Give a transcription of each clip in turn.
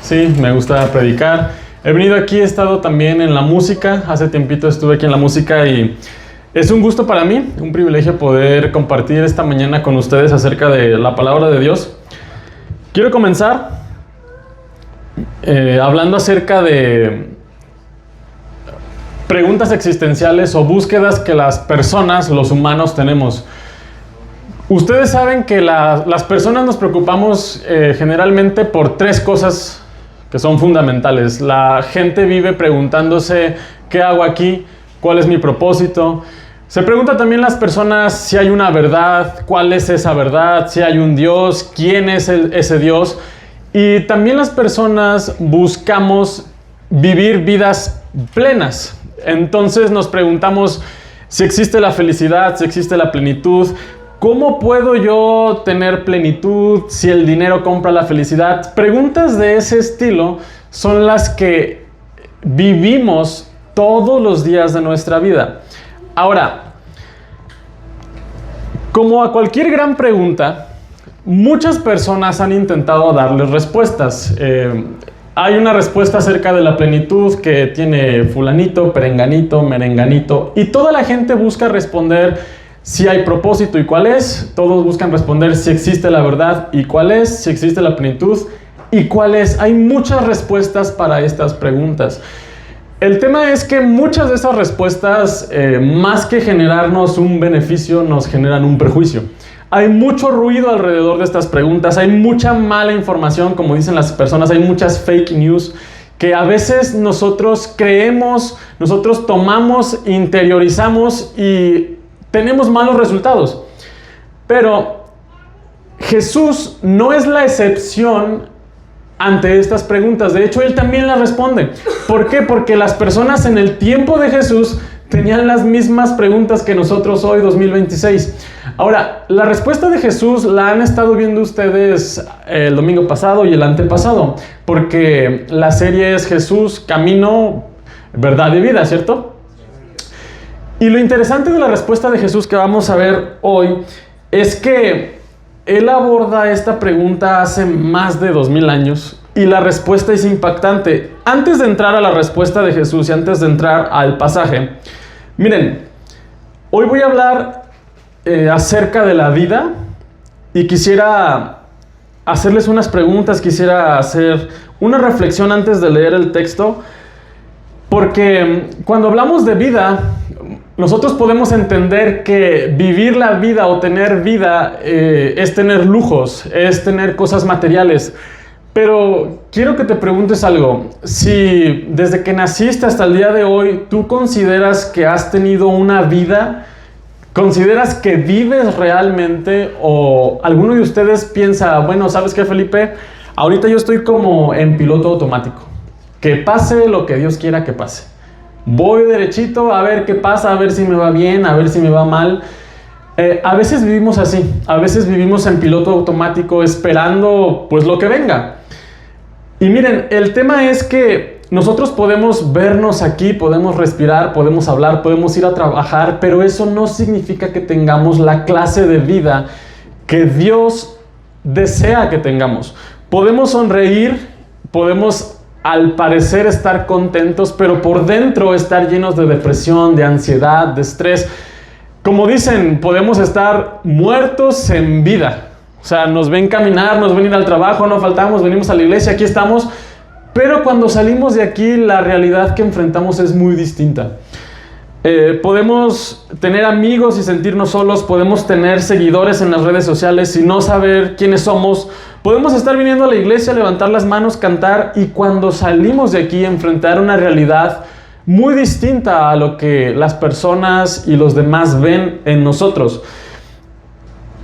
Sí, me gusta predicar. He venido aquí, he estado también en la música. Hace tiempito estuve aquí en la música y es un gusto para mí, un privilegio poder compartir esta mañana con ustedes acerca de la palabra de Dios. Quiero comenzar hablando acerca de preguntas existenciales o búsquedas que las personas, los humanos, tenemos. Ustedes saben que las personas nos preocupamos generalmente por tres cosas que son fundamentales. La gente vive preguntándose ¿qué hago aquí? ¿Cuál es mi propósito? Se pregunta también las personas si hay una verdad, cuál es esa verdad, si hay un Dios, quién es ese Dios. Y también las personas buscamos vivir vidas plenas. Entonces nos preguntamos si existe la felicidad, si existe la plenitud. ¿Cómo puedo yo tener plenitud si el dinero compra la felicidad? Preguntas de ese estilo son las que vivimos todos los días de nuestra vida. Ahora, como a cualquier gran pregunta, muchas personas han intentado darles respuestas. Hay una respuesta acerca de la plenitud que tiene fulanito, perenganito, merenganito, y toda la gente busca responder si hay propósito y cuál es. Todos buscan responder si existe la verdad y cuál es, si existe la plenitud y cuál es. Hay muchas respuestas para estas preguntas. El tema es que muchas de esas respuestas, más que generarnos un beneficio, nos generan un perjuicio. Hay mucho ruido alrededor de estas preguntas, hay mucha mala información, como dicen las personas, hay muchas fake news que a veces nosotros creemos, nosotros tomamos, interiorizamos y tenemos malos resultados. Pero Jesús no es la excepción ante estas preguntas. De hecho, Él también las responde. ¿Por qué? Porque las personas en el tiempo de Jesús tenían las mismas preguntas que nosotros hoy, 2026. Ahora, la respuesta de Jesús la han estado viendo ustedes el domingo pasado y el antepasado, porque la serie es Jesús, Camino, Verdad y Vida, ¿cierto? Y lo interesante de la respuesta de Jesús que vamos a ver hoy es que Él aborda esta pregunta hace más de 2000 años y la respuesta es impactante. Antes de entrar a la respuesta de Jesús y antes de entrar al pasaje, miren, hoy voy a hablar acerca de la vida y quisiera hacerles unas preguntas, quisiera hacer una reflexión antes de leer el texto, porque cuando hablamos de vida, nosotros podemos entender que vivir la vida o tener vida es tener lujos, es tener cosas materiales. Pero quiero que te preguntes algo. Si desde que naciste hasta el día de hoy tú consideras que has tenido una vida, consideras que vives realmente, o alguno de ustedes piensa, bueno, ¿sabes qué, Felipe? Ahorita yo estoy como en piloto automático. Que pase lo que Dios quiera que pase. Voy derechito a ver qué pasa, a ver si me va bien, a ver si me va mal. A veces vivimos así, a veces vivimos en piloto automático esperando pues lo que venga. Y miren, el tema es que nosotros podemos vernos aquí, podemos respirar, podemos hablar, podemos ir a trabajar, pero eso no significa que tengamos la clase de vida que Dios desea que tengamos. Podemos sonreír, podemos al parecer estar contentos, pero por dentro estar llenos de depresión, de ansiedad, de estrés. Como dicen, podemos estar muertos en vida. O sea, nos ven caminar, nos ven ir al trabajo, no faltamos, venimos a la iglesia, aquí estamos. Pero cuando salimos de aquí, la realidad que enfrentamos es muy distinta. Podemos tener amigos y sentirnos solos, podemos tener seguidores en las redes sociales y no saber quiénes somos. Podemos estar viniendo a la iglesia, levantar las manos, cantar, y cuando salimos de aquí enfrentar una realidad muy distinta a lo que las personas y los demás ven en nosotros.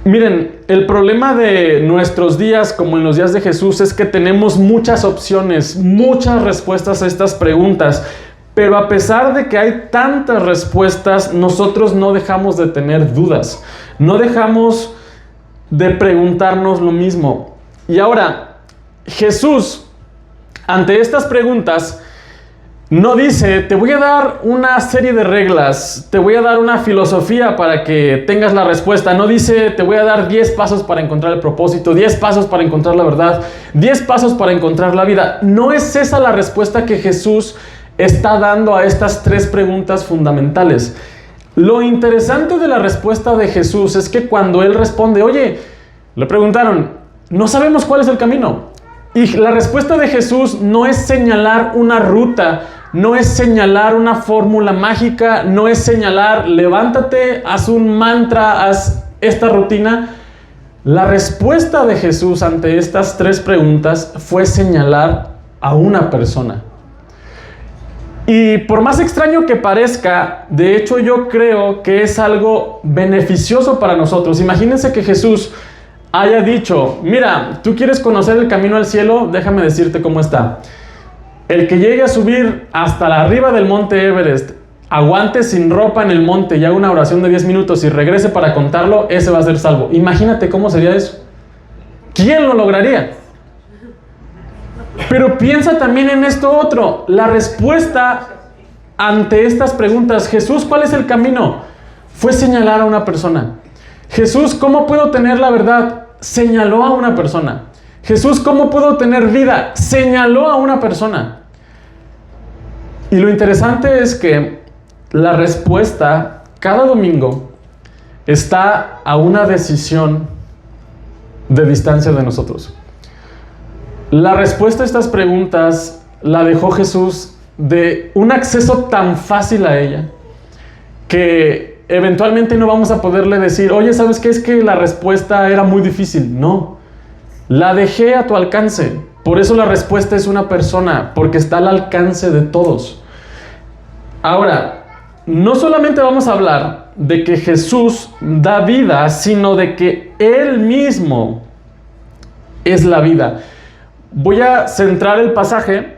Miren, el problema de nuestros días, como en los días de Jesús, es que tenemos muchas opciones, muchas respuestas a estas preguntas. Pero a pesar de que hay tantas respuestas, nosotros no dejamos de tener dudas. No dejamos de preguntarnos lo mismo. Y ahora, Jesús, ante estas preguntas, No dice, te voy a dar una serie de reglas, te voy a dar una filosofía para que tengas la respuesta. No dice, te voy a dar 10 pasos para encontrar el propósito, 10 pasos para encontrar la verdad, 10 pasos para encontrar la vida. No es esa la respuesta que Jesús está dando a estas 3 preguntas fundamentales. Lo interesante de la respuesta de Jesús es que cuando Él responde, oye, le preguntaron, no sabemos cuál es el camino. Y la respuesta de Jesús no es señalar una ruta, no es señalar una fórmula mágica, no es señalar, levántate, haz un mantra, haz esta rutina. La respuesta de Jesús ante estas 3 preguntas fue señalar a una persona. Y por más extraño que parezca, de hecho yo creo que es algo beneficioso para nosotros. Imagínense que Jesús haya dicho, mira, ¿tú quieres conocer el camino al cielo? Déjame decirte cómo está. El que llegue a subir hasta la arriba del monte Everest, aguante sin ropa en el monte y haga una oración de 10 minutos y regrese para contarlo, ese va a ser salvo. Imagínate cómo sería eso. ¿Quién lo lograría? Pero piensa también en esto otro. La respuesta ante estas preguntas, Jesús, ¿cuál es el camino? Fue señalar a una persona. Jesús, ¿cómo puedo tener la verdad? Señaló a una persona. Jesús, ¿cómo puedo tener vida? Señaló a una persona. Y lo interesante es que la respuesta cada domingo está a una decisión de distancia de nosotros. La respuesta a estas preguntas la dejó Jesús de un acceso tan fácil a ella que eventualmente no vamos a poderle decir, oye, ¿sabes qué? Es que la respuesta era muy difícil. No, la dejé a tu alcance. Por eso la respuesta es una persona, porque está al alcance de todos. Ahora, no solamente vamos a hablar de que Jesús da vida, sino de que Él mismo es la vida. Voy a centrar el pasaje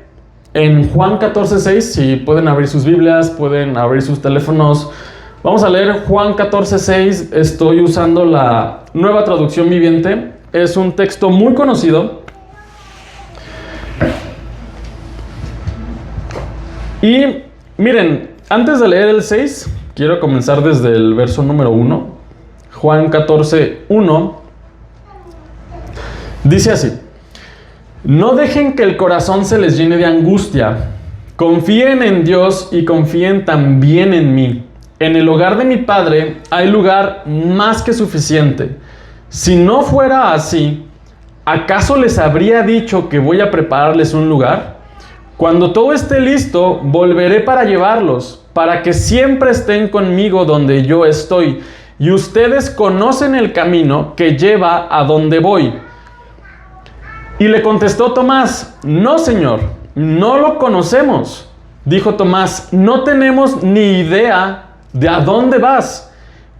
en Juan 14:6. Si pueden abrir sus Biblias, pueden abrir sus teléfonos. Vamos a leer Juan 14:6. Estoy usando la Nueva Traducción Viviente. Es un texto muy conocido. Y miren, antes de leer el 6, quiero comenzar desde el verso número 1. Juan 14:1. Dice así: no dejen que el corazón se les llene de angustia. Confíen en Dios y confíen también en mí. En el hogar de mi Padre hay lugar más que suficiente. Si no fuera así, ¿acaso les habría dicho que voy a prepararles un lugar? Cuando todo esté listo, volveré para llevarlos, para que siempre estén conmigo donde yo estoy. Y ustedes conocen el camino que lleva a donde voy. Y le contestó Tomás: no, Señor, no lo conocemos. Dijo Tomás: no tenemos ni idea de a dónde vas.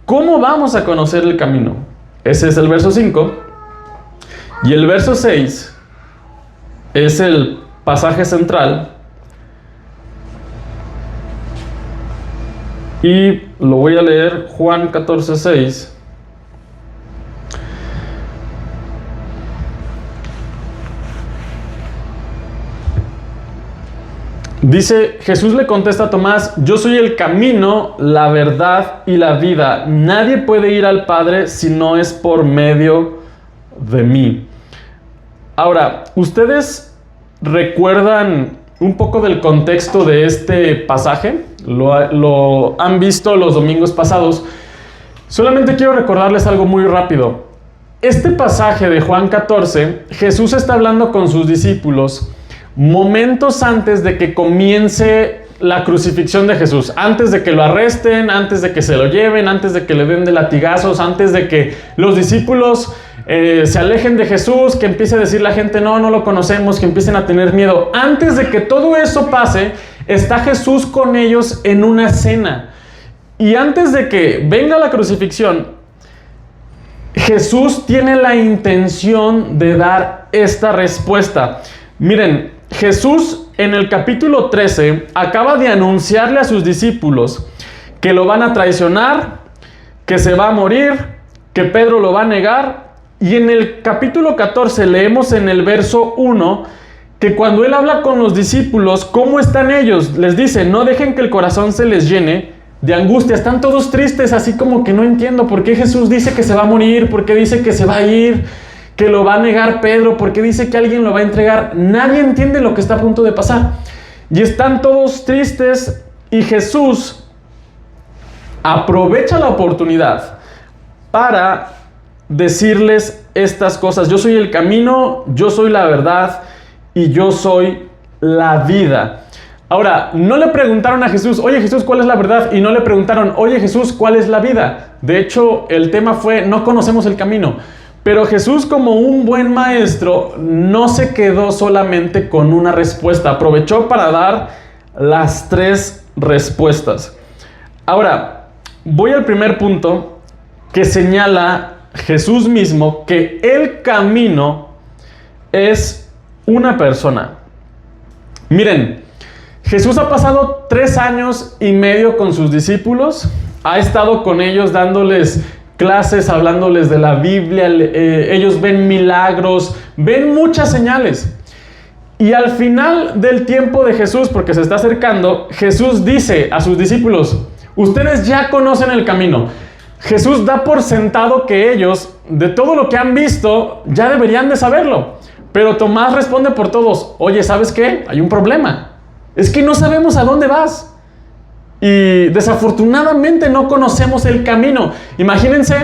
¿Cómo vamos a conocer el camino? Ese es el verso 5. Y el verso 6 es el pasaje central. Y lo voy a leer, Juan 14:6. Dice, Jesús le contesta a Tomás: yo soy el camino, la verdad y la vida. Nadie puede ir al Padre si no es por medio de mí. Ahora, ¿ustedes recuerdan un poco del contexto de este pasaje? Lo han visto los domingos pasados. Solamente quiero recordarles algo muy rápido. Este pasaje de Juan 14, Jesús está hablando con sus discípulos momentos antes de que comience la crucifixión de Jesús, antes de que lo arresten, antes de que se lo lleven, antes de que le den de latigazos, antes de que los discípulos se alejen de Jesús, que empiece a decir la gente, no lo conocemos, que empiecen a tener miedo. Antes de que todo eso pase, está Jesús con ellos en una cena. Y antes de que venga la crucifixión, Jesús tiene la intención de dar esta respuesta. Miren, Jesús en el capítulo 13 acaba de anunciarle a sus discípulos que lo van a traicionar, que se va a morir, que Pedro lo va a negar. Y en el capítulo 14 leemos en el verso 1 que cuando Él habla con los discípulos, ¿cómo están ellos? Les dice, no dejen que el corazón se les llene de angustia. Están todos tristes, así como que no entiendo por qué Jesús dice que se va a morir, por qué dice que se va a ir, que lo va a negar Pedro, por qué dice que alguien lo va a entregar. Nadie entiende lo que está a punto de pasar. Y están todos tristes y Jesús aprovecha la oportunidad para decirles estas cosas. Yo soy el camino, yo soy la verdad y yo soy la vida. Ahora, no le preguntaron a Jesús, oye Jesús, ¿cuál es la verdad? Y no le preguntaron, oye Jesús, ¿cuál es la vida? De hecho, el tema fue, no conocemos el camino. Pero Jesús, como un buen maestro, no se quedó solamente con una respuesta. Aprovechó para dar las 3 respuestas. Ahora, voy al primer punto que señala Jesús mismo, que el camino es una persona. Miren, Jesús ha pasado 3 años y medio con sus discípulos, ha estado con ellos dándoles clases, hablándoles de la Biblia, ellos ven milagros, ven muchas señales. Y al final del tiempo de Jesús, porque se está acercando, Jesús dice a sus discípulos, ustedes ya conocen el camino. Jesús da por sentado que ellos, de todo lo que han visto, ya deberían de saberlo. Pero Tomás responde por todos, oye, ¿sabes qué? Hay un problema. Es que no sabemos a dónde vas. Y desafortunadamente no conocemos el camino. Imagínense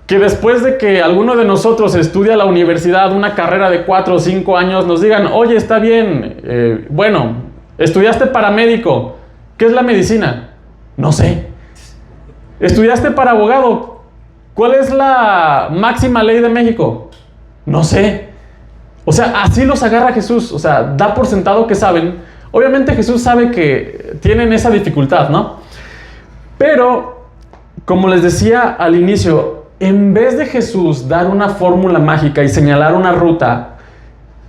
que después de que alguno de nosotros estudia la universidad, una carrera de 4 o 5 años, nos digan, oye, está bien, bueno, estudiaste paramédico. ¿Qué es la medicina? No sé. ¿Estudiaste para abogado? ¿Cuál es la máxima ley de México? No sé. O sea, así los agarra Jesús. O sea, da por sentado que saben. Obviamente Jesús sabe que tienen esa dificultad, ¿no? Pero, como les decía al inicio, en vez de Jesús dar una fórmula mágica y señalar una ruta,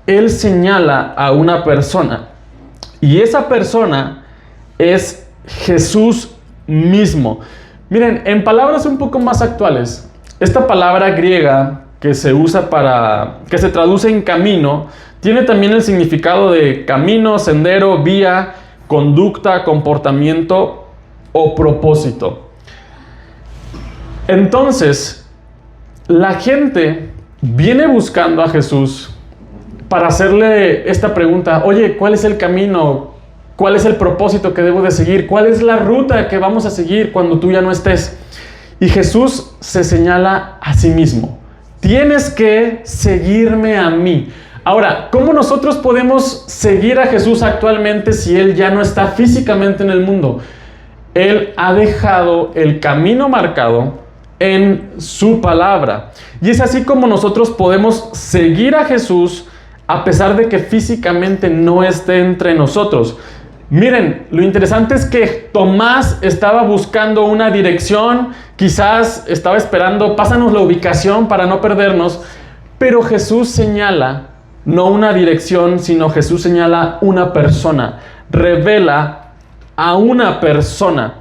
Él señala a una persona. Y esa persona es Jesús mismo. Miren, en palabras un poco más actuales, esta palabra griega que se usa que se traduce en camino, tiene también el significado de camino, sendero, vía, conducta, comportamiento o propósito. Entonces, la gente viene buscando a Jesús para hacerle esta pregunta, oye, ¿cuál es el camino? ¿Cuál es el propósito que debo de seguir? ¿Cuál es la ruta que vamos a seguir cuando tú ya no estés? Y Jesús se señala a sí mismo. Tienes que seguirme a mí. Ahora, ¿cómo nosotros podemos seguir a Jesús actualmente si Él ya no está físicamente en el mundo? Él ha dejado el camino marcado en su palabra. Y es así como nosotros podemos seguir a Jesús a pesar de que físicamente no esté entre nosotros. Miren, lo interesante es que Tomás estaba buscando una dirección, quizás estaba esperando, pásanos la ubicación para no perdernos, pero Jesús señala no una dirección, sino Jesús señala una persona, revela a una persona.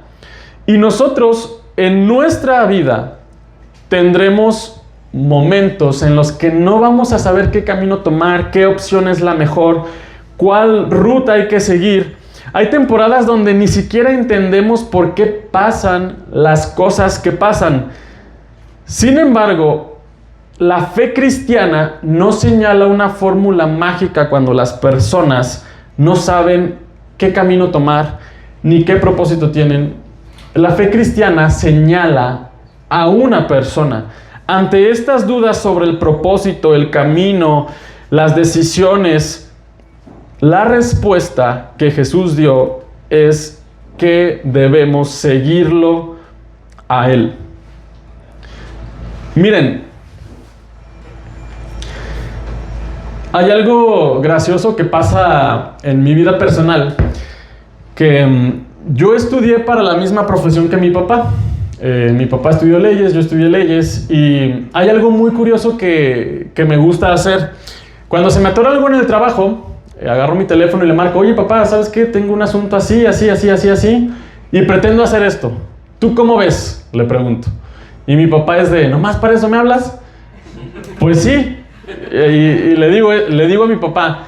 Y nosotros en nuestra vida tendremos momentos en los que no vamos a saber qué camino tomar, qué opción es la mejor, cuál ruta hay que seguir. Hay temporadas donde ni siquiera entendemos por qué pasan las cosas que pasan. Sin embargo, la fe cristiana no señala una fórmula mágica cuando las personas no saben qué camino tomar ni qué propósito tienen. La fe cristiana señala a una persona. Ante estas dudas sobre el propósito, el camino, las decisiones, la respuesta que Jesús dio es que debemos seguirlo a Él. Miren, hay algo gracioso que pasa en mi vida personal, que yo estudié para la misma profesión que mi papá. Mi papá estudió leyes, yo estudié leyes, y hay algo muy curioso que me gusta hacer. Cuando se me atora algo en el trabajo, agarro mi teléfono y le marco, oye papá, ¿sabes qué? Tengo un asunto así, y pretendo hacer esto. ¿Tú cómo ves? Le pregunto. Y mi papá es de, ¿nomás para eso me hablas? Pues sí. Y le digo a mi papá,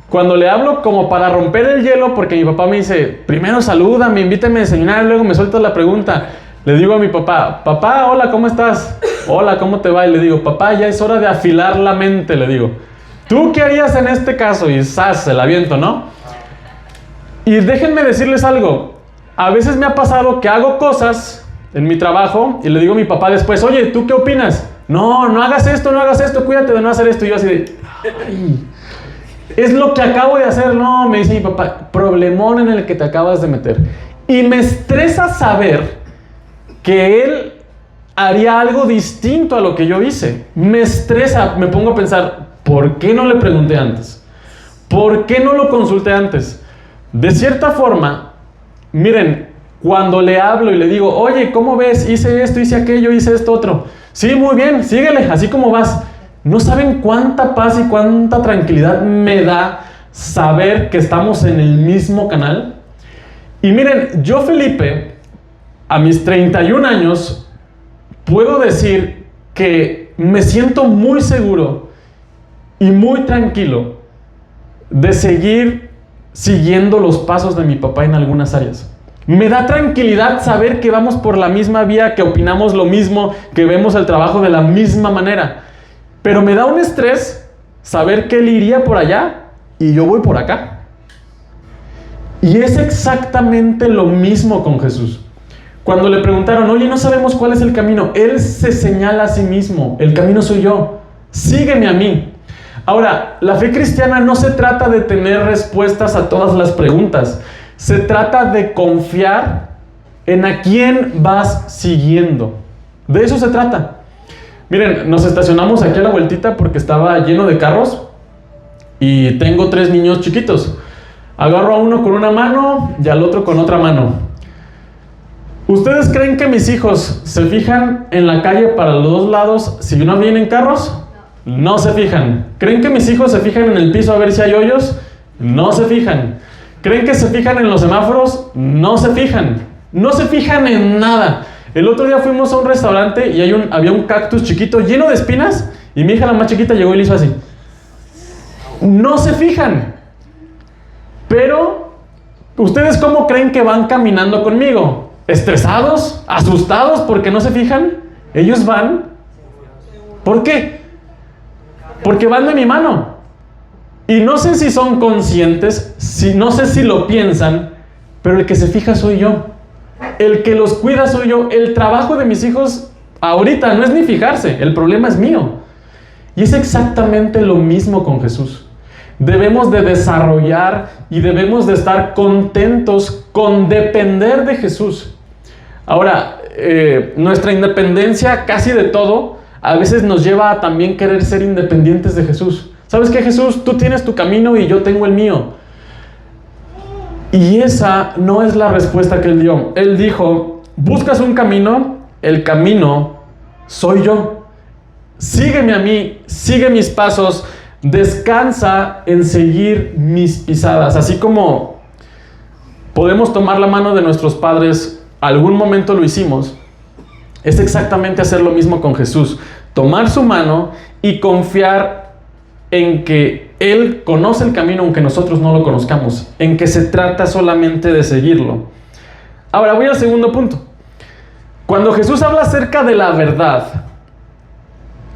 cuando le hablo como para romper el hielo, porque mi papá me dice, primero salúdame, invítame a desayunar, luego me sueltas la pregunta. Le digo a mi papá, papá, hola, ¿cómo estás? Hola, ¿cómo te va? Y le digo, papá, ya es hora de afilar la mente, le digo. ¿Tú qué harías en este caso? Y ¡zas! Se la aviento, ¿no? Y déjenme decirles algo. A veces me ha pasado que hago cosas en mi trabajo y le digo a mi papá después, oye, ¿tú qué opinas? No, no hagas esto, cuídate de no hacer esto. Y yo así de, ay, es lo que acabo de hacer. No, me dice mi papá, problemón en el que te acabas de meter. Y me estresa saber que él haría algo distinto a lo que yo hice. Me estresa, me pongo a pensar, ¿por qué no le pregunté antes? ¿Por qué no lo consulté antes? De cierta forma, miren, cuando le hablo y le digo, oye, ¿cómo ves? Hice esto, hice aquello, hice esto otro. Sí, muy bien, síguele, así como vas. No saben cuánta paz y cuánta tranquilidad me da saber que estamos en el mismo canal. Y miren, yo, Felipe, a mis 31 años, puedo decir que me siento muy seguro y muy tranquilo de seguir siguiendo los pasos de mi papá en algunas áreas. Me da tranquilidad saber que vamos por la misma vía, que opinamos lo mismo, que vemos el trabajo de la misma manera. Pero me da un estrés saber que él iría por allá y yo voy por acá. Y es exactamente lo mismo con Jesús. Cuando le preguntaron, oye, no sabemos cuál es el camino, él se señala a sí mismo, el camino soy yo, sígueme a mí. Ahora, la fe cristiana no se trata de tener respuestas a todas las preguntas, se trata de confiar en a quién vas siguiendo. De eso se trata. Miren, nos estacionamos aquí a la vueltita porque estaba lleno de carros y tengo 3 niños chiquitos. Agarro a uno con una mano y al otro con otra mano. ¿Ustedes creen que mis hijos se fijan en la calle para los dos lados si no vienen carros? No se fijan. ¿Creen que mis hijos se fijan en el piso a ver si hay hoyos? No se fijan. ¿Creen que se fijan en los semáforos? No se fijan. No se fijan en nada. El otro día fuimos a un restaurante y había un cactus chiquito lleno de espinas y mi hija, la más chiquita, llegó y le hizo así. No se fijan. Pero, ¿ustedes cómo creen que van caminando conmigo? ¿Estresados? ¿Asustados porque no se fijan? Ellos van. ¿Por qué? Porque van de mi mano. Y no sé si son conscientes, no sé si lo piensan, pero el que se fija soy yo. El que los cuida soy yo. El trabajo de mis hijos ahorita no es ni fijarse, el problema es mío. Y es exactamente lo mismo con Jesús. Debemos de desarrollar y debemos de estar contentos con depender de Jesús. Ahora, nuestra independencia casi de todo a veces nos lleva a también querer ser independientes de Jesús. ¿Sabes qué, Jesús? Tú tienes tu camino y yo tengo el mío. Y esa no es la respuesta que él dio. Él dijo, buscas un camino, el camino soy yo. Sígueme a mí, sigue mis pasos, descansa en seguir mis pisadas. Así como podemos tomar la mano de nuestros padres, algún momento lo hicimos, es exactamente hacer lo mismo con Jesús. Tomar su mano y confiar en que Él conoce el camino aunque nosotros no lo conozcamos, en que se trata solamente de seguirlo. Ahora voy al segundo punto. Cuando Jesús habla acerca de la verdad,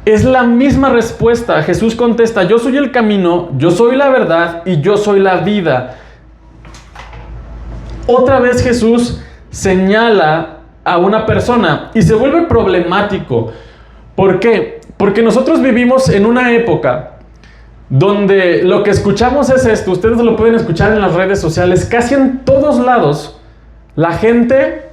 es la misma respuesta. Jesús contesta, yo soy el camino, yo soy la verdad y yo soy la vida. Otra vez Jesús señala a una persona y se vuelve problemático. ¿Por qué? Porque nosotros vivimos en una época donde lo que escuchamos es esto. Ustedes lo pueden escuchar en las redes sociales. Casi en todos lados la gente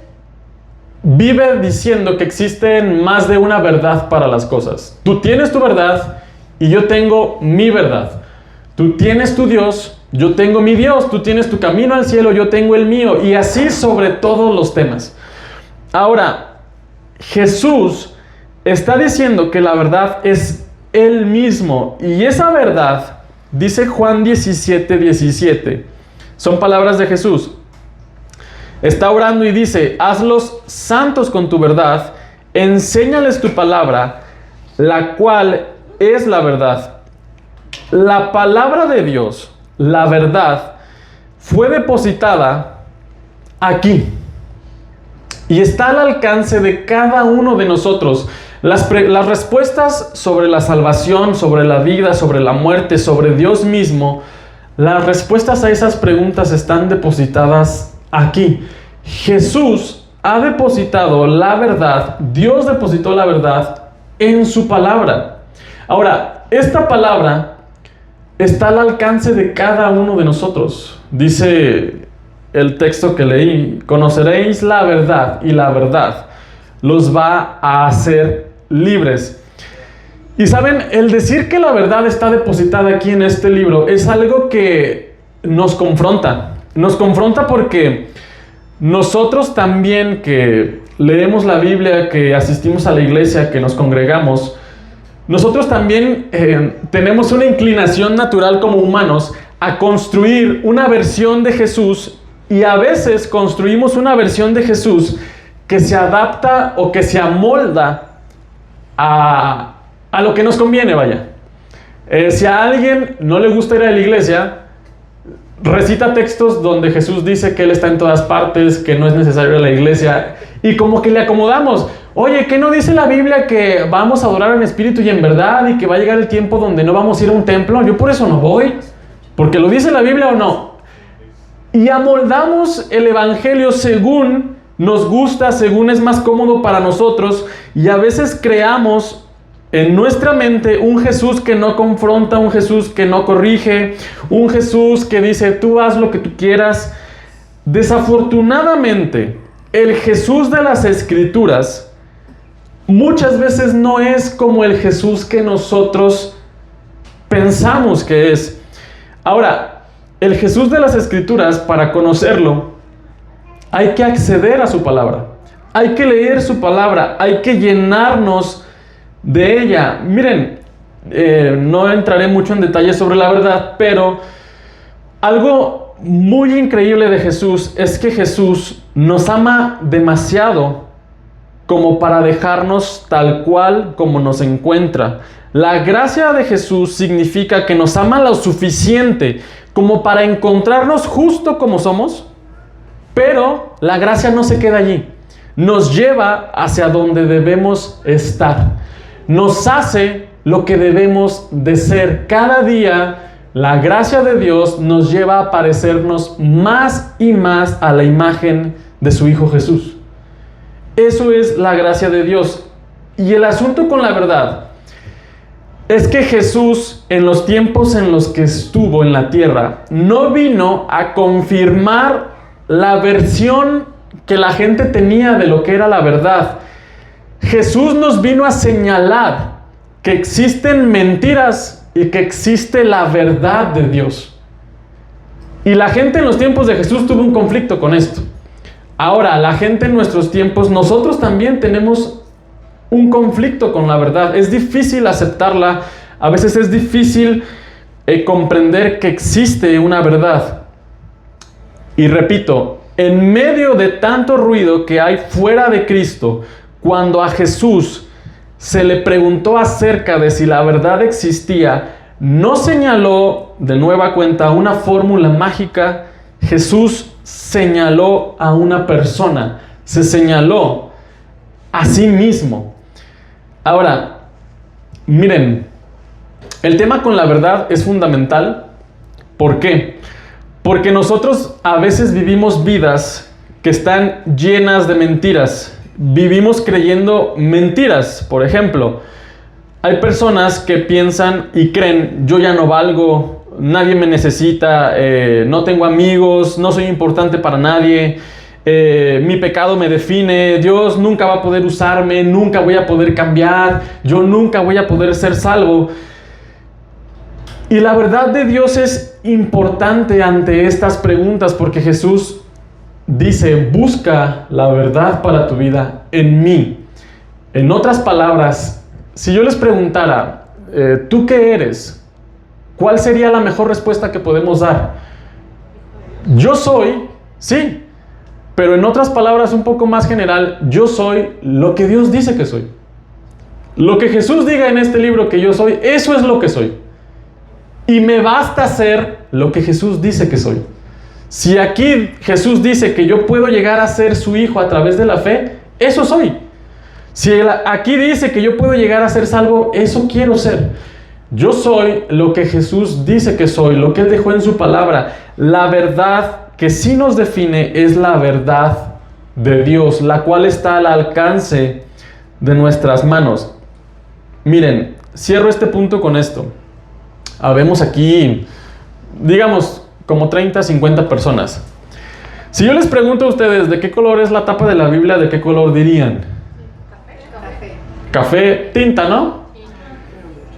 vive diciendo que existen más de una verdad para las cosas. Tú tienes tu verdad y yo tengo mi verdad. Tú tienes tu Dios, yo tengo mi Dios. Tú tienes tu camino al cielo, yo tengo el mío. Y así sobre todos los temas. Ahora, Jesús está diciendo que la verdad es Él mismo. Y esa verdad, dice Juan 17:17, son palabras de Jesús. Está orando y dice, hazlos santos con tu verdad, enséñales tu palabra, la cual es la verdad. La palabra de Dios, la verdad, fue depositada aquí. Y está al alcance de cada uno de nosotros. Las respuestas sobre la salvación, sobre la vida, sobre la muerte, sobre Dios mismo, las respuestas a esas preguntas están depositadas aquí. Jesús ha depositado la verdad, Dios depositó la verdad en su palabra. Ahora, esta palabra está al alcance de cada uno de nosotros. Dice el texto que leí: conoceréis la verdad y la verdad los va a hacer libres. Y saben, el decir que la verdad está depositada aquí en este libro es algo que nos confronta. Nos confronta porque nosotros también, que leemos la Biblia, que asistimos a la iglesia, que nos congregamos, nosotros también tenemos una inclinación natural como humanos a construir una versión de Jesús, y a veces construimos una versión de Jesús que se adapta o que se amolda a lo que nos conviene, vaya. Si a alguien no le gusta ir a la iglesia, recita textos donde Jesús dice que Él está en todas partes, que no es necesario ir a la iglesia, y como que le acomodamos. Oye, ¿qué no dice la Biblia que vamos a adorar en espíritu y en verdad, y que va a llegar el tiempo donde no vamos a ir a un templo? Yo por eso no voy, porque lo dice la Biblia o no. Y amoldamos el evangelio según nos gusta, según es más cómodo para nosotros, y a veces creamos en nuestra mente un Jesús que no confronta, un Jesús que no corrige, un Jesús que dice, tú haz lo que tú quieras. Desafortunadamente, el Jesús de las Escrituras muchas veces no es como el Jesús que nosotros pensamos que es. Ahora, el Jesús de las Escrituras, para conocerlo, hay que acceder a su palabra, hay que leer su palabra, hay que llenarnos de ella. Miren, no entraré mucho en detalle sobre la verdad, pero algo muy increíble de Jesús es que Jesús nos ama demasiado como para dejarnos tal cual como nos encuentra. La gracia de Jesús significa que nos ama lo suficiente como para encontrarnos justo como somos, pero la gracia no se queda allí. Nos lleva hacia donde debemos estar. Nos hace lo que debemos de ser. Cada día la gracia de Dios nos lleva a parecernos más y más a la imagen de su Hijo Jesús. Eso es la gracia de Dios. Y el asunto con la verdad es que Jesús, en los tiempos en los que estuvo en la tierra, no vino a confirmar la versión que la gente tenía de lo que era la verdad. Jesús nos vino a señalar que existen mentiras y que existe la verdad de Dios. Y la gente en los tiempos de Jesús tuvo un conflicto con esto. Ahora, la gente en nuestros tiempos, nosotros también tenemos un conflicto con la verdad. Es difícil aceptarla, a veces es difícil comprender que existe una verdad. Y repito, en medio de tanto ruido que hay fuera de Cristo, cuando a Jesús se le preguntó acerca de si la verdad existía, no señaló de nueva cuenta una fórmula mágica. Jesús señaló a una persona, se señaló a sí mismo. Ahora, miren, el tema con la verdad es fundamental. ¿Por qué? Porque nosotros a veces vivimos vidas que están llenas de mentiras. Vivimos creyendo mentiras. Por ejemplo, hay personas que piensan y creen, yo ya no valgo, nadie me necesita, no tengo amigos, no soy importante para nadie, mi pecado me define, Dios nunca va a poder usarme, nunca voy a poder cambiar, yo nunca voy a poder ser salvo. Y la verdad de Dios es importante ante estas preguntas, porque Jesús dice, busca la verdad para tu vida en mí. En otras palabras, si yo les preguntara, ¿tú qué eres? ¿Cuál sería la mejor respuesta que podemos dar? Yo soy, sí, pero en otras palabras un poco más general, yo soy lo que Dios dice que soy. Lo que Jesús diga en este libro que yo soy, eso es lo que soy. Y me basta ser lo que Jesús dice que soy. Si aquí Jesús dice que yo puedo llegar a ser su hijo a través de la fe, eso soy. Si aquí dice que yo puedo llegar a ser salvo, eso quiero ser. Yo soy lo que Jesús dice que soy, lo que Él dejó en su palabra. La verdad que sí nos define es la verdad de Dios, la cual está al alcance de nuestras manos. Miren, cierro este punto con esto. Habemos aquí, digamos, como 30, 50 personas. Si yo les pregunto a ustedes de qué color es la tapa de la Biblia, ¿de qué color dirían? Café. Café, tinta, ¿no?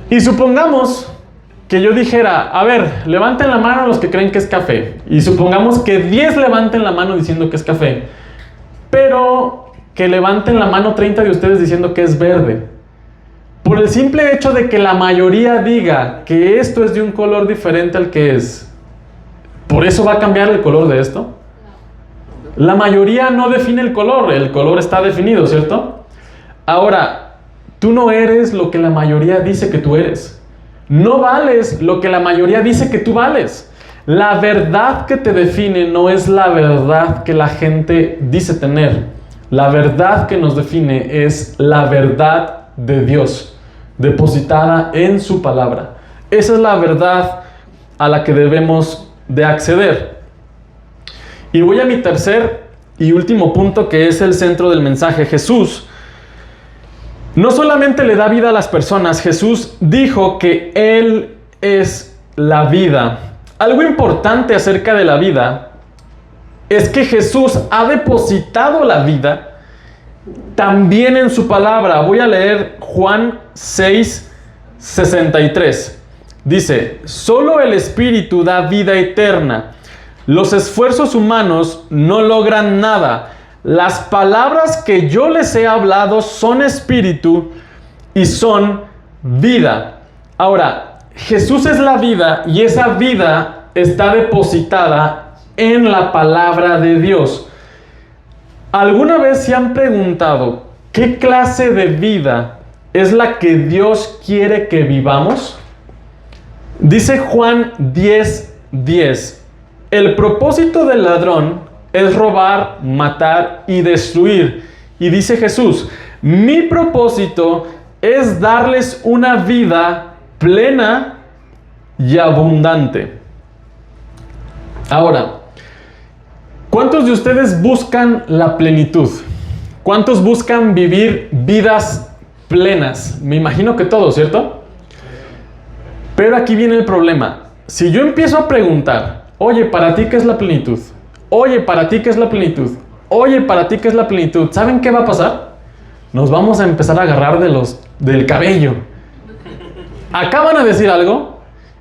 Y supongamos que yo dijera, a ver, levanten la mano los que creen que es café. Y supongamos que 10 levanten la mano diciendo que es café. Pero que levanten la mano 30 de ustedes diciendo que es verde. Por el simple hecho de que la mayoría diga que esto es de un color diferente al que es, ¿por eso va a cambiar el color de esto? La mayoría no define el color está definido, ¿cierto? Ahora, tú no eres lo que la mayoría dice que tú eres. No vales lo que la mayoría dice que tú vales. La verdad que te define no es la verdad que la gente dice tener. La verdad que nos define es la verdad de Dios, depositada en su palabra. Esa es la verdad a la que debemos de acceder. Y voy a mi tercer y último punto, que es el centro del mensaje. Jesús no solamente le da vida a las personas, Jesús dijo que Él es la vida. Algo importante acerca de la vida es que Jesús ha depositado la vida también en su palabra. Voy a leer Juan 6:63. Dice, solo el Espíritu da vida eterna. Los esfuerzos humanos no logran nada. Las palabras que yo les he hablado son espíritu y son vida. Ahora, Jesús es la vida y esa vida está depositada en la palabra de Dios. ¿Alguna vez se han preguntado qué clase de vida es la que Dios quiere que vivamos? Dice Juan 10:10. El propósito del ladrón es robar, matar y destruir. Y dice Jesús, mi propósito es darles una vida plena y abundante. Ahora, ¿cuántos de ustedes buscan la plenitud? ¿Cuántos buscan vivir vidas plenas? Me imagino que todos, ¿cierto? Pero aquí viene el problema. Si yo empiezo a preguntar, oye, ¿para ti qué es la plenitud? Oye, ¿para ti qué es la plenitud? Oye, ¿para ti qué es la plenitud? ¿Saben qué va a pasar? Nos vamos a empezar a agarrar del cabello. Acá van a decir algo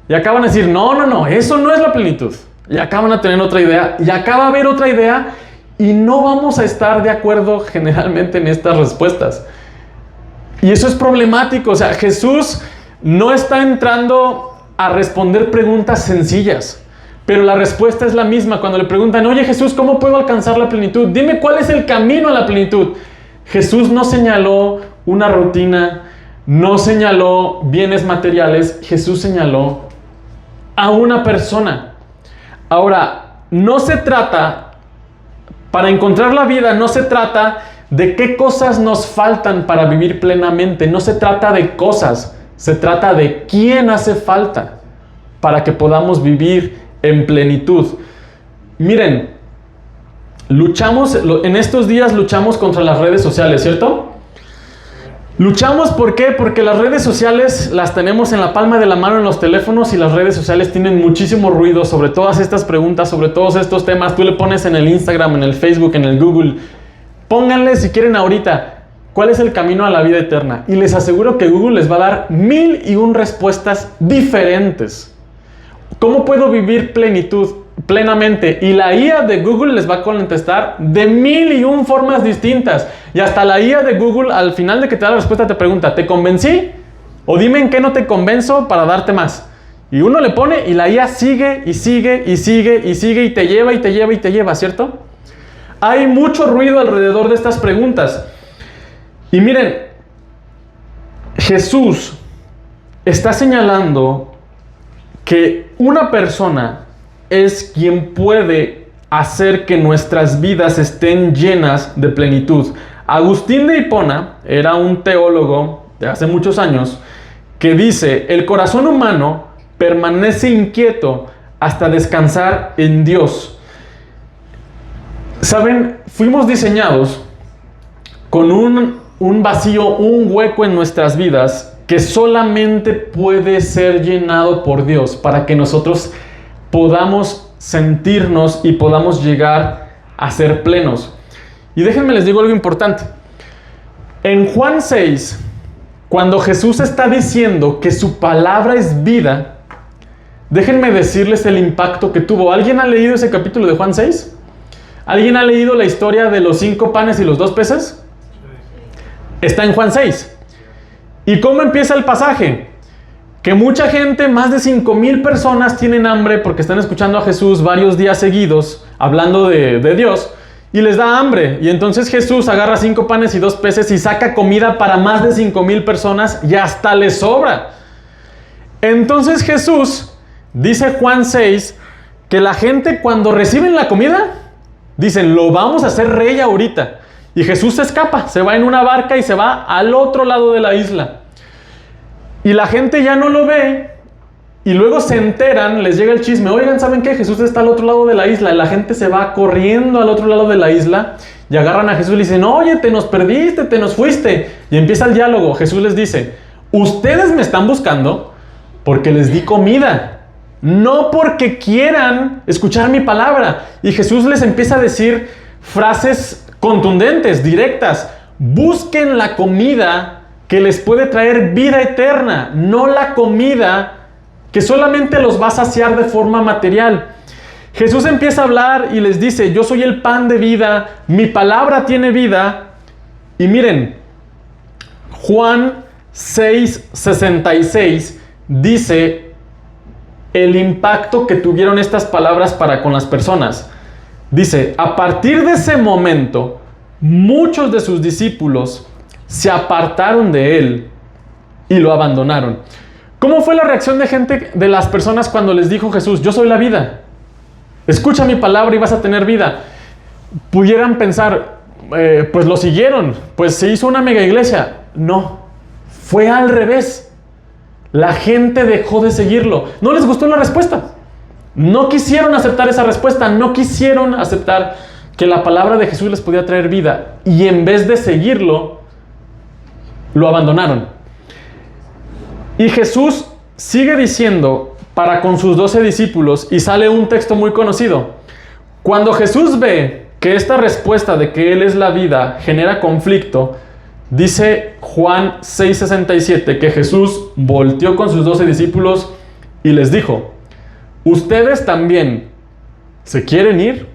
y acá van a decir, no, eso no es la plenitud. Y acá van a tener otra idea y acá va a haber otra idea y no vamos a estar de acuerdo generalmente en estas respuestas. Y eso es problemático. O sea, Jesús no está entrando a responder preguntas sencillas. Pero la respuesta es la misma. Cuando le preguntan, oye Jesús, ¿cómo puedo alcanzar la plenitud? Dime cuál es el camino a la plenitud. Jesús no señaló una rutina, no señaló bienes materiales. Jesús señaló a una persona. Ahora, no se trata, para encontrar la vida, no se trata de qué cosas nos faltan para vivir plenamente. No se trata de cosas, se trata de quién hace falta para que podamos vivir en plenitud. Miren, en estos días luchamos contra las redes sociales, ¿cierto? Luchamos, ¿por qué? Porque las redes sociales las tenemos en la palma de la mano en los teléfonos y las redes sociales tienen muchísimo ruido sobre todas estas preguntas, sobre todos estos temas. Tú le pones en el Instagram, en el Facebook, en el Google. Pónganle si quieren ahorita, ¿cuál es el camino a la vida eterna? Y les aseguro que Google les va a dar 1001 respuestas diferentes. ¿Cómo puedo vivir plenitud plenamente? Y la IA de Google les va a contestar de 1001 formas distintas. Y hasta la IA de Google, al final de que te da la respuesta, te pregunta, ¿te convencí? O dime en qué no te convenzo para darte más. Y uno le pone y la IA sigue y sigue y sigue y sigue y te lleva y te lleva y te lleva, ¿cierto? Hay mucho ruido alrededor de estas preguntas. Y miren, Jesús está señalando que una persona es quien puede hacer que nuestras vidas estén llenas de plenitud. Agustín de Hipona era un teólogo de hace muchos años que dice: el corazón humano permanece inquieto hasta descansar en Dios. ¿Saben? Fuimos diseñados con un vacío, un hueco en nuestras vidas que solamente puede ser llenado por Dios para que nosotros podamos sentirnos y podamos llegar a ser plenos. Y déjenme les digo algo importante. En Juan 6, cuando Jesús está diciendo que su palabra es vida, déjenme decirles el impacto que tuvo. ¿Alguien ha leído ese capítulo de Juan 6? ¿Alguien ha leído la historia de los 5 panes y los 2 peces? Está en Juan 6. ¿Y cómo empieza el pasaje? Que mucha gente, más de 5,000 personas tienen hambre porque están escuchando a Jesús varios días seguidos hablando de Dios y les da hambre. Y entonces Jesús agarra 5 panes y 2 peces y saca comida para más de 5,000 personas y hasta les sobra. Entonces Jesús, dice Juan 6, que la gente cuando reciben la comida, dicen: lo vamos a hacer rey ahorita. Y Jesús se escapa, se va en una barca y se va al otro lado de la isla. Y la gente ya no lo ve. Y luego se enteran, les llega el chisme: oigan, ¿saben qué? Jesús está al otro lado de la isla. Y la gente se va corriendo al otro lado de la isla y agarran a Jesús y le dicen: oye, te nos perdiste, te nos fuiste. Y empieza el diálogo. Jesús les dice: ustedes me están buscando porque les di comida, no porque quieran escuchar mi palabra. Y Jesús les empieza a decir frases contundentes, directas: busquen la comida que les puede traer vida eterna, no la comida que solamente los va a saciar de forma material. Jesús empieza a hablar y les dice: yo soy el pan de vida, mi palabra tiene vida. Y miren, Juan 6:66 dice el impacto que tuvieron estas palabras para con las personas. Dice: a partir de ese momento, muchos de sus discípulos se apartaron de él y lo abandonaron. ¿Cómo fue la reacción de las personas cuando les dijo Jesús: yo soy la vida, escucha mi palabra y vas a tener vida? Pudieran pensar: pues lo siguieron, pues se hizo una mega iglesia. No, fue al revés. La gente dejó de seguirlo. No les gustó la respuesta. No quisieron aceptar esa respuesta. No quisieron aceptar que la palabra de Jesús les podía traer vida. Y en vez de seguirlo, lo abandonaron. Y Jesús sigue diciendo para con sus 12 discípulos, y sale un texto muy conocido. Cuando Jesús ve que esta respuesta de que Él es la vida genera conflicto, dice Juan 6:67 que Jesús volteó con sus 12 discípulos y les dijo: ¿ustedes también se quieren ir?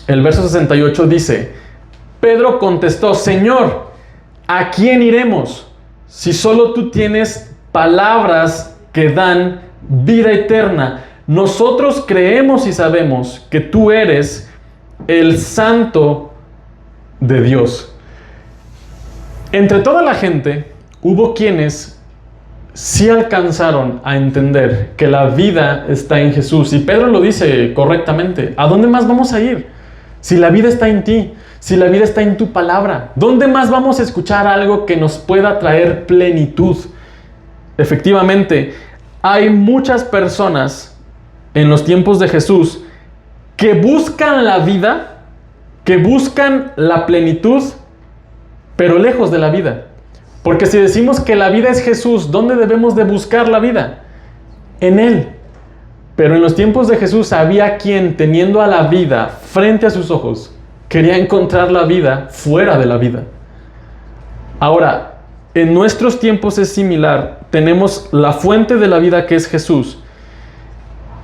El verso 68 dice: Pedro contestó: Señor, ¿a quién iremos? Si solo tú tienes palabras que dan vida eterna. Nosotros creemos y sabemos que tú eres el Santo de Dios. Entre toda la gente hubo quienes sí alcanzaron a entender que la vida está en Jesús. Y Pedro lo dice correctamente: ¿a dónde más vamos a ir? Si la vida está en ti, si la vida está en tu palabra, ¿dónde más vamos a escuchar algo que nos pueda traer plenitud? Efectivamente, hay muchas personas en los tiempos de Jesús que buscan la vida, que buscan la plenitud, pero lejos de la vida. Porque si decimos que la vida es Jesús, ¿dónde debemos de buscar la vida? En Él. Pero en los tiempos de Jesús había quien, teniendo a la vida frente a sus ojos, quería encontrar la vida fuera de la vida. Ahora, en nuestros tiempos es similar. Tenemos la fuente de la vida, que es Jesús,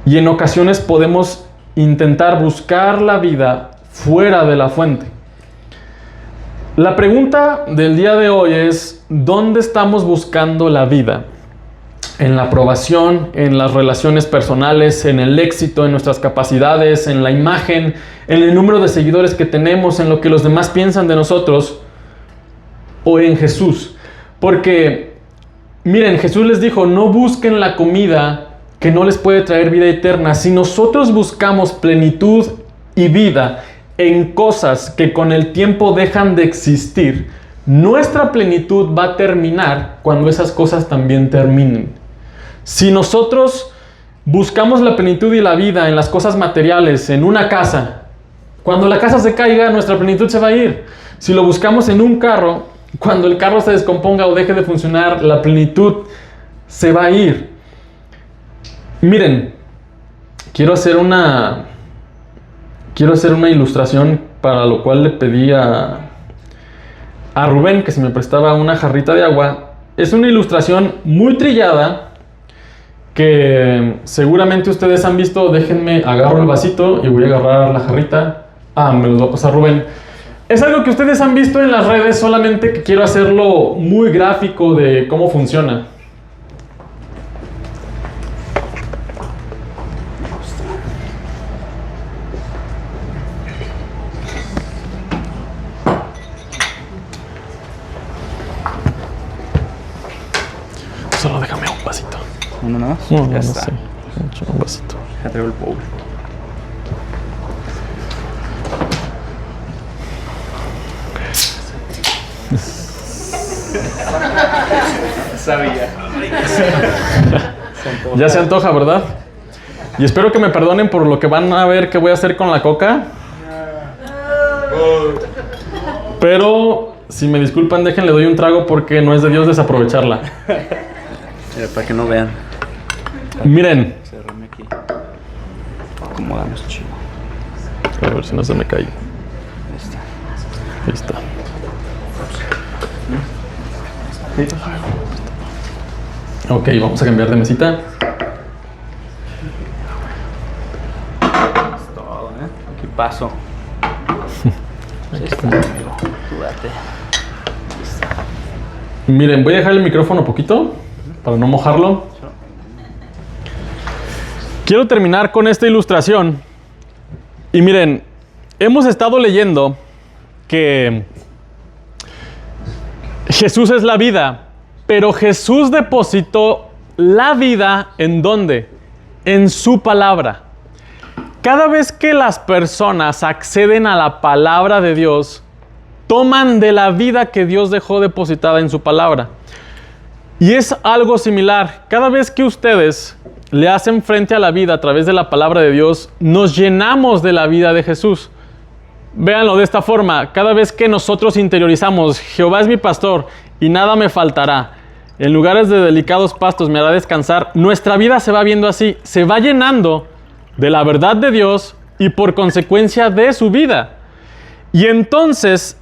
y en ocasiones podemos intentar buscar la vida fuera de la fuente. La pregunta del día de hoy es: ¿dónde estamos buscando la vida? ¿En la aprobación, en las relaciones personales, en el éxito, en nuestras capacidades, en la imagen, en el número de seguidores que tenemos, en lo que los demás piensan de nosotros, o en Jesús? Porque, miren, Jesús les dijo: no busquen la comida que no les puede traer vida eterna. Si nosotros buscamos plenitud y vida en cosas que con el tiempo dejan de existir, nuestra plenitud va a terminar cuando esas cosas también terminen. Si nosotros buscamos la plenitud y la vida en las cosas materiales, en una casa, cuando la casa se caiga, nuestra plenitud se va a ir. Si lo buscamos en un carro, cuando el carro se descomponga o deje de funcionar, la plenitud se va a ir. Miren, quiero hacer una ilustración, para lo cual le pedí a Rubén que si me prestaba una jarrita de agua. Es una ilustración muy trillada que seguramente ustedes han visto. Déjenme, agarro el vasito y voy a agarrar la jarrita. Me los va a pasar Rubén. Es algo que ustedes han visto en las redes, solamente que quiero hacerlo muy gráfico de cómo funciona. Solo déjame un vasito. ¿Uno nada más? No Ya está. sé. Un vasito. Ya traigo el bowl. Sabía. Ya se antoja, ¿verdad? Y espero que me perdonen por lo que van a ver que voy a hacer con la coca. Pero si me disculpan, déjenle doy un trago porque no es de Dios desaprovecharla. Mira, para que no vean. Miren. Cerrame aquí. Acomodamos chido. A ver si no se me cae. Ahí está. Ahí está. Ok, vamos a cambiar de mesita. Es todo, ¿eh? Aquí paso. Ahí está, amigo. Tú date. Miren, voy a dejar el micrófono poquito para no mojarlo. Quiero terminar con esta ilustración. Y miren, hemos estado leyendo que Jesús es la vida, pero Jesús depositó la vida ¿en dónde? En su palabra. Cada vez que las personas acceden a la palabra de Dios, toman de la vida que Dios dejó depositada en su palabra. Y es algo similar. Cada vez que ustedes le hacen frente a la vida a través de la palabra de Dios, nos llenamos de la vida de Jesús. Véanlo de esta forma. Cada vez que nosotros interiorizamos, Jehová es mi pastor y nada me faltará, en lugares de delicados pastos me hará descansar, nuestra vida se va viendo así, se va llenando de la verdad de Dios y por consecuencia de su vida. Y entonces,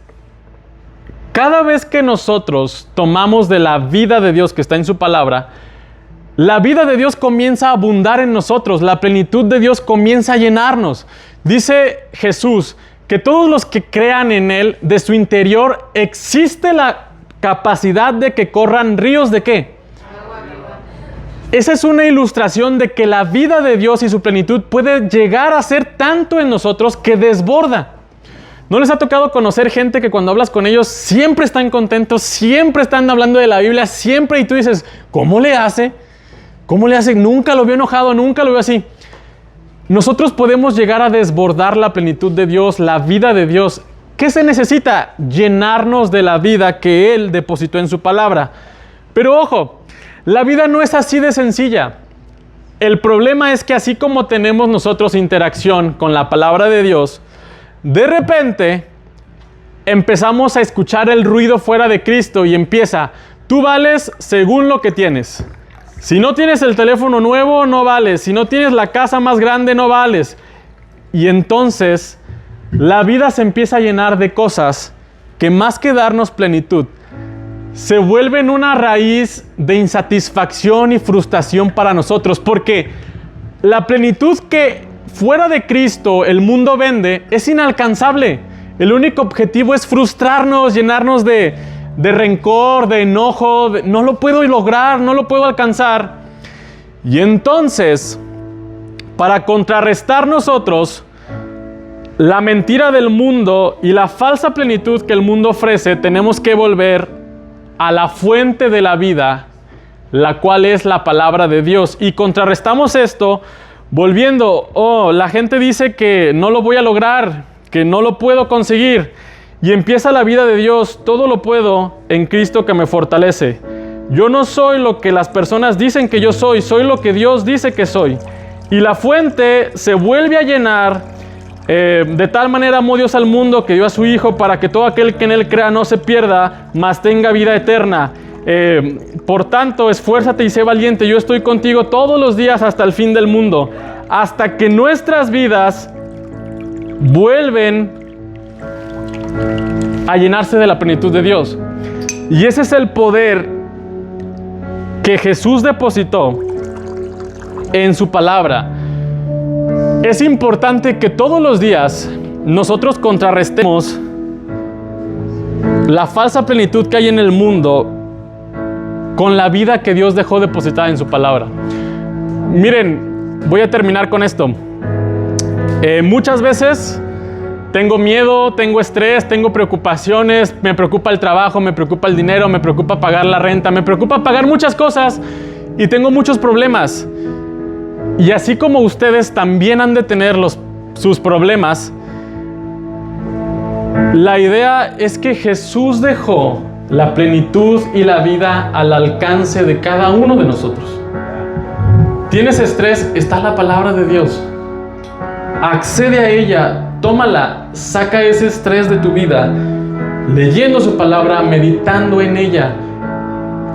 cada vez que nosotros tomamos de la vida de Dios que está en su palabra, la vida de Dios comienza a abundar en nosotros, la plenitud de Dios comienza a llenarnos. Dice Jesús que todos los que crean en Él, de su interior existe la capacidad de que corran ríos ¿de qué? Esa es una ilustración de que la vida de Dios y su plenitud puede llegar a ser tanto en nosotros que desborda. ¿No les ha tocado conocer gente que cuando hablas con ellos siempre están contentos, siempre están hablando de la Biblia, siempre, y tú dices, ¿cómo le hace? ¿Cómo le hace? Nunca lo veo enojado, nunca lo veo así. Nosotros podemos llegar a desbordar la plenitud de Dios, la vida de Dios. ¿Qué se necesita? Llenarnos de la vida que Él depositó en su palabra. Pero ojo, la vida no es así de sencilla. El problema es que así como tenemos nosotros interacción con la palabra de Dios, de repente empezamos a escuchar el ruido fuera de Cristo y empieza, tú vales según lo que tienes. Si no tienes el teléfono nuevo, no vales. Si no tienes la casa más grande, no vales. Y entonces la vida se empieza a llenar de cosas que más que darnos plenitud, se vuelven una raíz de insatisfacción y frustración para nosotros. Porque la plenitud que fuera de Cristo el mundo vende es inalcanzable. El único objetivo es frustrarnos, llenarnos de rencor, de enojo, no lo puedo lograr, no lo puedo alcanzar. Y entonces, para contrarrestar nosotros la mentira del mundo y la falsa plenitud que el mundo ofrece, tenemos que volver a la fuente de la vida, la cual es la palabra de Dios. Y contrarrestamos esto volviendo, la gente dice que no lo voy a lograr, que no lo puedo conseguir. Y empieza la vida de Dios, todo lo puedo en Cristo que me fortalece. Yo no soy lo que las personas dicen que yo soy, soy lo que Dios dice que soy. Y la fuente se vuelve a llenar. De tal manera amó Dios al mundo que dio a su Hijo para que todo aquel que en Él crea no se pierda, mas tenga vida eterna. Por tanto, esfuérzate y sé valiente. Yo estoy contigo todos los días hasta el fin del mundo, hasta que nuestras vidas vuelven a llenarse de la plenitud de Dios. Y ese es el poder que Jesús depositó en su palabra. Es importante que todos los días nosotros contrarrestemos la falsa plenitud que hay en el mundo con la vida que Dios dejó depositada en su palabra. Miren, voy a terminar con esto. Muchas veces tengo miedo, tengo estrés, tengo preocupaciones, me preocupa el trabajo, me preocupa el dinero, me preocupa pagar la renta, me preocupa pagar muchas cosas y tengo muchos problemas. Y así como ustedes también han de tener sus problemas, la idea es que Jesús dejó la plenitud y la vida al alcance de cada uno de nosotros. ¿Tienes estrés? Está la palabra de Dios. Accede a ella, tómala, saca ese estrés de tu vida, leyendo su palabra, meditando en ella,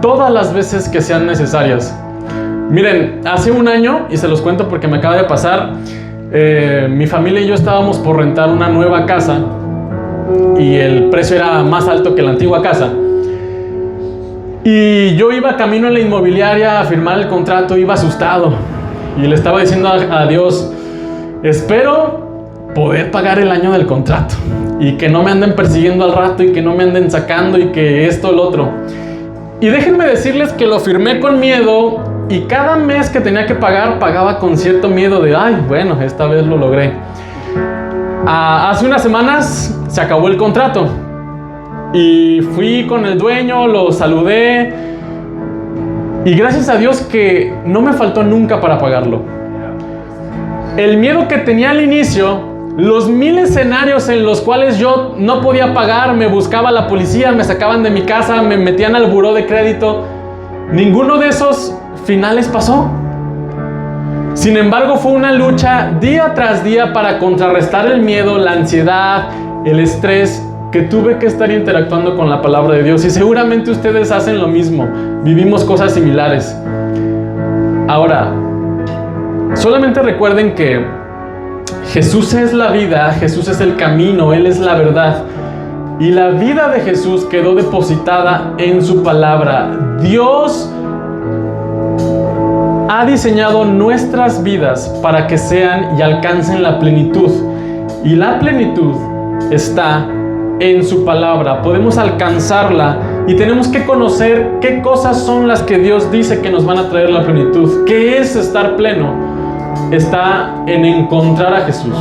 todas las veces que sean necesarias. Miren, hace un año, y se los cuento porque me acaba de pasar, mi familia y yo estábamos por rentar una nueva casa y el precio era más alto que la antigua casa. Y yo iba camino en la inmobiliaria a firmar el contrato, iba asustado y le estaba diciendo a Dios, espero poder pagar el año del contrato y que no me anden persiguiendo al rato y que no me anden sacando y que esto, el otro. Y déjenme decirles que lo firmé con miedo. Y cada mes que tenía que pagar, pagaba con cierto miedo de, ay, bueno, esta vez lo logré. Hace unas semanas se acabó el contrato. Y fui con el dueño, lo saludé. Y gracias a Dios que no me faltó nunca para pagarlo. El miedo que tenía al inicio, los 1000 escenarios en los cuales yo no podía pagar, me buscaba la policía, me sacaban de mi casa, me metían al buró de crédito. Ninguno de esos finales pasó. Sin embargo, fue una lucha día tras día para contrarrestar el miedo, la ansiedad, el estrés, que tuve que estar interactuando con la palabra de Dios. Y seguramente ustedes hacen lo mismo, vivimos cosas similares. Ahora, solamente recuerden que Jesús es la vida, Jesús es el camino, Él es la verdad. Y la vida de Jesús quedó depositada en su palabra. Dios ha diseñado nuestras vidas para que sean y alcancen la plenitud. Y la plenitud está en su palabra. Podemos alcanzarla y tenemos que conocer qué cosas son las que Dios dice que nos van a traer la plenitud. ¿Qué es estar pleno? Está en encontrar a Jesús.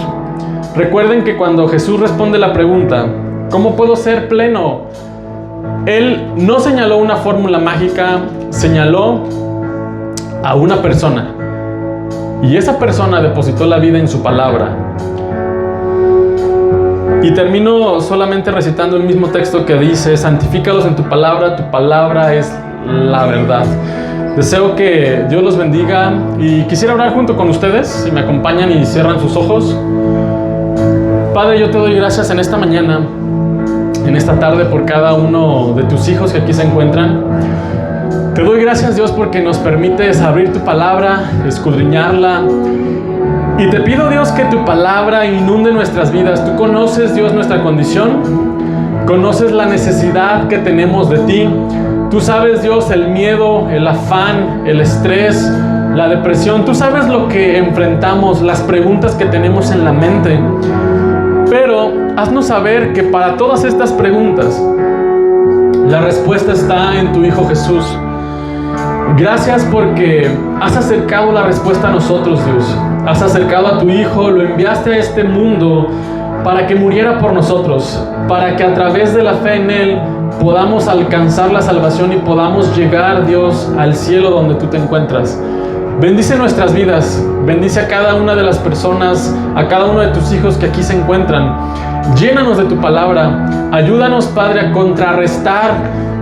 Recuerden que cuando Jesús responde la pregunta, ¿cómo puedo ser pleno? Él no señaló una fórmula mágica, señaló a una persona. Y esa persona depositó la vida en su palabra. Y termino solamente recitando el mismo texto que dice, santifícalos en tu palabra es la verdad. Deseo que Dios los bendiga y quisiera orar junto con ustedes, si me acompañan y cierran sus ojos. Padre, yo te doy gracias en esta mañana, en esta tarde, por cada uno de tus hijos que aquí se encuentran. Te doy gracias, Dios, porque nos permites abrir tu palabra, escudriñarla. Y te pido, Dios, que tu palabra inunde nuestras vidas. Tú conoces, Dios, nuestra condición. Conoces la necesidad que tenemos de ti. Tú sabes, Dios, el miedo, el afán, el estrés, la depresión. Tú sabes lo que enfrentamos, las preguntas que tenemos en la mente. Pero haznos saber que para todas estas preguntas, la respuesta está en tu Hijo Jesús. Gracias porque has acercado la respuesta a nosotros, Dios. Has acercado a tu Hijo, lo enviaste a este mundo para que muriera por nosotros, para que a través de la fe en Él podamos alcanzar la salvación y podamos llegar, Dios, al cielo donde tú te encuentras. Bendice nuestras vidas, bendice a cada una de las personas, a cada uno de tus hijos que aquí se encuentran. Llénanos de tu palabra, ayúdanos, Padre, a contrarrestar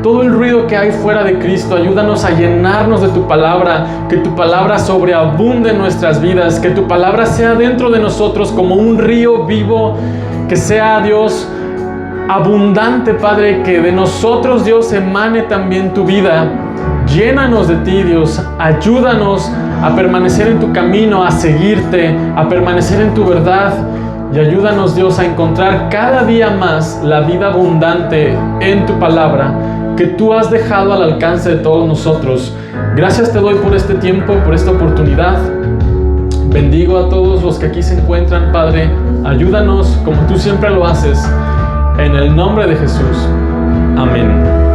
todo el ruido que hay fuera de Cristo. Ayúdanos a llenarnos de tu palabra, que tu palabra sobreabunde en nuestras vidas, que tu palabra sea dentro de nosotros como un río vivo, que sea, Dios, abundante, Padre, que de nosotros, Dios, emane también tu vida. Llénanos de ti, Dios, ayúdanos a permanecer en tu camino, a seguirte, a permanecer en tu verdad, y ayúdanos, Dios, a encontrar cada día más la vida abundante en tu palabra que tú has dejado al alcance de todos nosotros. Gracias te doy por este tiempo, por esta oportunidad. Bendigo a todos los que aquí se encuentran, Padre. Ayúdanos como tú siempre lo haces. En el nombre de Jesús. Amén.